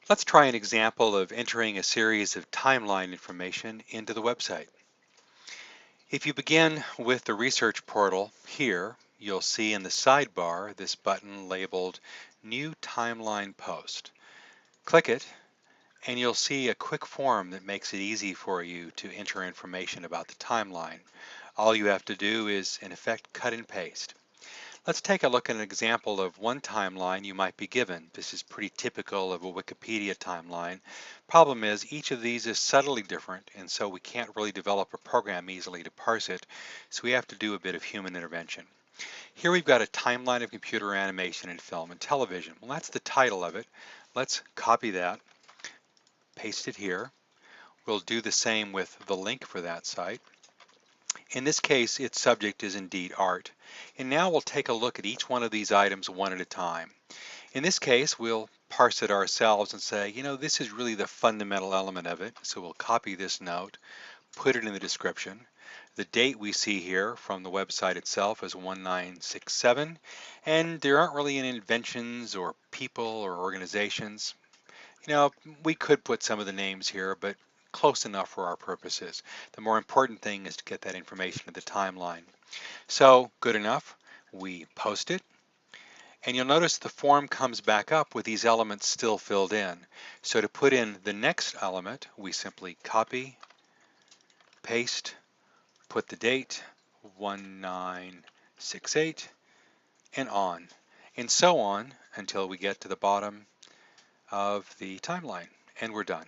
Let's try an example of entering a series of timeline information into the website. If you begin with the research portal here, you'll see in the sidebar this button labeled New Timeline Post. Click it and you'll see a quick form that makes it easy for you to enter information about the timeline. All you have to do is, in effect, cut and paste. Let's take a look at an example of one timeline you might be given. This is pretty typical of a Wikipedia timeline. Problem is, each of these is subtly different, and so we can't really develop a program easily to parse it, so we have to do a bit of human intervention. Here we've got a timeline of computer animation in film and television. Well, that's the title of it. Let's copy that, paste it here. We'll do the same with the link for that site. In this case, its subject is indeed art. And now we'll take a look at each one of these items one at a time. In this case, we'll parse it ourselves and say, this is really the fundamental element of it. So we'll copy this note, put it in the description. The date we see here from the website itself is 1967, and there aren't really any inventions or people or organizations. We could put some of the names here, but close enough for our purposes. The more important thing is to get that information to the timeline. So good enough, we post it, and you'll notice the form comes back up with these elements still filled in. So to put in the next element, we simply copy, paste, put the date, 1968, and on, and so on until we get to the bottom of the timeline, and we're done.